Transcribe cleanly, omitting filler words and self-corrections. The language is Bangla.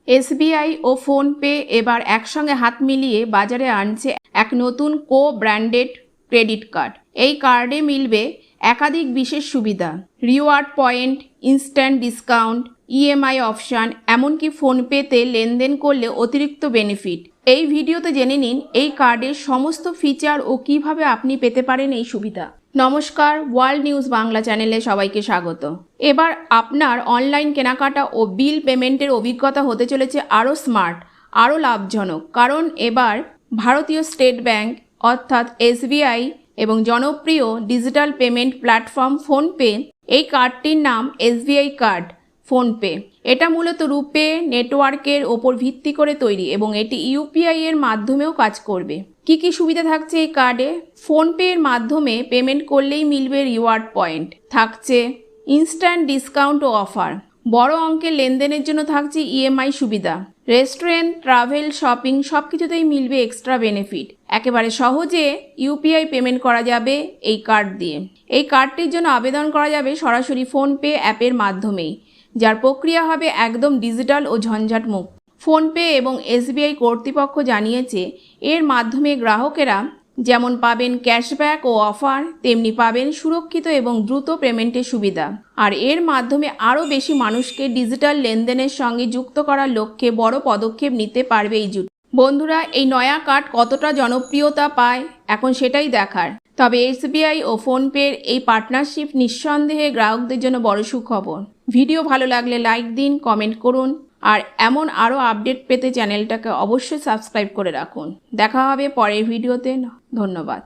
এসবিআই ও ফোনপে এবার একসঙ্গে হাত মিলিয়ে বাজারে আনছে এক নতুন ব্র্যান্ডেড ক্রেডিট কার্ড। এই কার্ডে মিলবে একাধিক বিশেষ সুবিধা, reward point, instant discount, EMI option, এমনকি ফোনপেতে লেনদেন করলে অতিরিক্ত বেনিফিট। এই ভিডিওতে জেনে নিন এই কার্ডের সমস্ত ফিচার ও কিভাবে আপনি পেতে পারেন এই সুবিধা। নমস্কার, ওয়ার্ল্ড নিউজ বাংলা চ্যানেলে সবাইকে স্বাগত। এবার আপনার অনলাইন কেনাকাটা ও বিল পেমেন্টের অভিজ্ঞতা হতে চলেছে আরও স্মার্ট, আরও লাভজনক, কারণ এবার ভারতীয় স্টেট ব্যাংক অর্থাৎ এসবিআই এবং জনপ্রিয় ডিজিটাল পেমেন্ট প্ল্যাটফর্ম ফোনপে, এই কার্ডটির নাম এসবিআই কার্ড ফোনপে। এটা মূলত রূপে নেটওয়ার্কের ওপর ভিত্তি করে তৈরি এবং এটি ইউপিআই এর মাধ্যমেও কাজ করবে। কি কি সুবিধা থাকছে এই কার্ডে? ফোনপে এর মাধ্যমে পেমেন্ট করলেই মিলবে রিওয়ার্ড পয়েন্ট, থাকছে ইনস্ট্যান্ট ডিসকাউন্ট ও অফার, বড় অঙ্কের লেনদেনের জন্য থাকছে ইএমআই সুবিধা, রেস্টুরেন্ট, ট্রাভেল, শপিং সবকিছুতেই মিলবে এক্সট্রা বেনিফিট। একেবারে সহজে ইউপিআই পেমেন্ট করা যাবে এই কার্ড দিয়ে। এই কার্ডটির জন্য আবেদন করা যাবে সরাসরি ফোনপে অ্যাপের মাধ্যমেই, যার প্রক্রিয়া হবে একদম ডিজিটাল ও ঝঞ্ঝাটমুক্ত। ফোনপে এবং এসবিআই কর্তৃপক্ষ জানিয়েছে এর মাধ্যমে গ্রাহকেরা যেমন পাবেন ক্যাশব্যাক ও অফার, তেমনি পাবেন সুরক্ষিত এবং দ্রুত পেমেন্টের সুবিধা। আর এর মাধ্যমে আরও বেশি মানুষকে ডিজিটাল লেনদেনের সঙ্গে যুক্ত করার লক্ষ্যে বড় পদক্ষেপ নিতে পারবে এই জোট। বন্ধুরা, এই নয়া কার্ড কতটা জনপ্রিয়তা পায় এখন সেটাই দেখার। তবে এসবিআই ও ফোনপের এই পার্টনারশিপ নিঃসন্দেহে গ্রাহকদের জন্য বড় সুখবর। ভিডিও ভালো লাগলে লাইক দিন, কমেন্ট করুন, আর এমন আরও আপডেট পেতে চ্যানেলটাকে অবশ্যই সাবস্ক্রাইব করে রাখুন। দেখা হবে পরের ভিডিওতে। ধন্যবাদ।